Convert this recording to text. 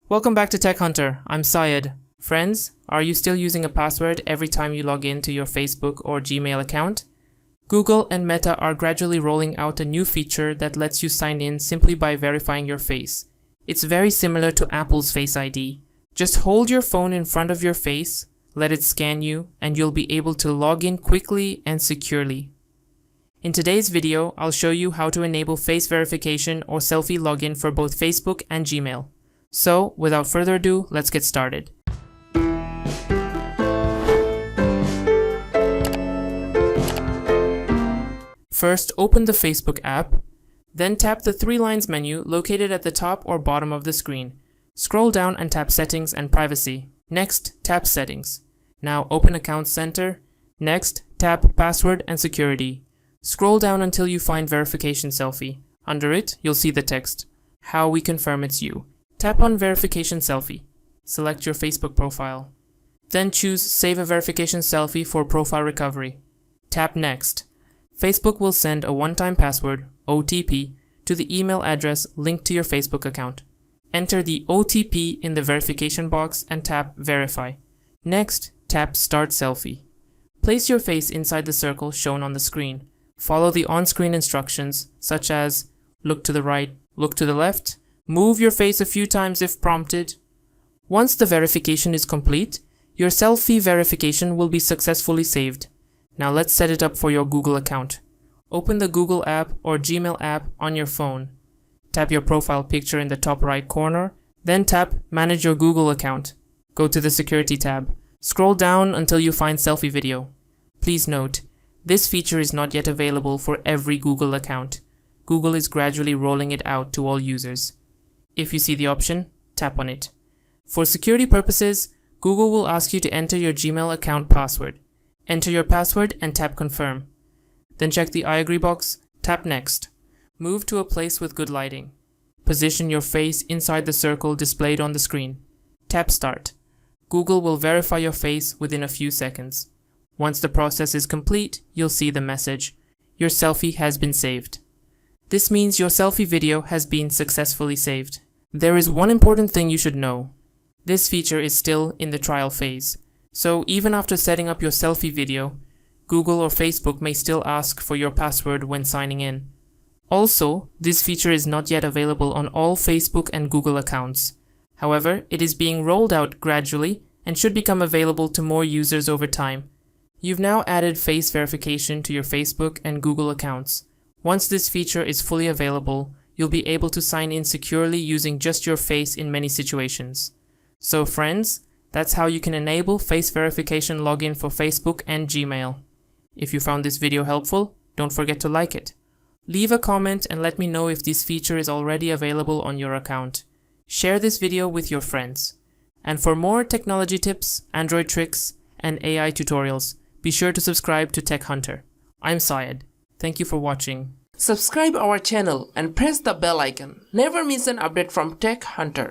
Welcome back to Tech Hunter. I'm Syed. Friends, are you still using a password every time you log in to your Facebook or Gmail account? Google and Meta are gradually rolling out a new feature that lets you sign in simply by verifying your face. It's very similar to Apple's Face ID. Just hold your phone in front of your face, let it scan you, and you'll be able to log in quickly and securely. In today's video, I'll show you how to enable face verification or selfie login for both Facebook and Gmail. So, without further ado, let's get started. First, open the Facebook app, then tap the three lines menu located at the top or bottom of the screen. Scroll down and tap Settings and Privacy. Next, tap Settings. Now open Account Center. Next, tap Password and Security. Scroll down until you find Verification Selfie. Under it, you'll see the text, How we confirm it's you. Tap on Verification Selfie. Select your Facebook profile. Then choose Save a Verification Selfie for profile recovery. Tap Next. Facebook will send a one-time password, OTP, to the email address linked to your Facebook account. Enter the OTP in the verification box and tap Verify. Next, tap Start Selfie. Place your face inside the circle shown on the screen. Follow the on-screen instructions, such as look to the right, look to the left, move your face a few times if prompted. Once the verification is complete, your selfie verification will be successfully saved. Now let's set it up for your Google account. Open the Google app or Gmail app on your phone. Tap your profile picture in the top right corner, then tap Manage your Google account. Go to the Security tab. Scroll down until you find Selfie Video. Please note, this feature is not yet available for every Google account. Google is gradually rolling it out to all users. If you see the option, tap on it. For security purposes, Google will ask you to enter your Gmail account password. Enter your password and tap Confirm. Then check the I agree box, tap Next. Move to a place with good lighting. Position your face inside the circle displayed on the screen. Tap Start. Google will verify your face within a few seconds. Once the process is complete, you'll see the message, Your selfie has been saved. This means your selfie video has been successfully saved. There is one important thing you should know. This feature is still in the trial phase. So even after setting up your selfie video, Google or Facebook may still ask for your password when signing in. Also, this feature is not yet available on all Facebook and Google accounts. However, it is being rolled out gradually and should become available to more users over time. You've now added face verification to your Facebook and Google accounts. Once this feature is fully available, you'll be able to sign in securely using just your face in many situations. So friends, that's how you can enable face verification login for Facebook and Gmail. If you found this video helpful, don't forget to like it. Leave a comment and let me know if this feature is already available on your account. Share this video with your friends. And for more technology tips, Android tricks, and AI tutorials, be sure to subscribe to Tech Hunter. I'm Syed. Thank you for watching. Subscribe our channel and press the bell icon. Never miss an update from Tech Hunter.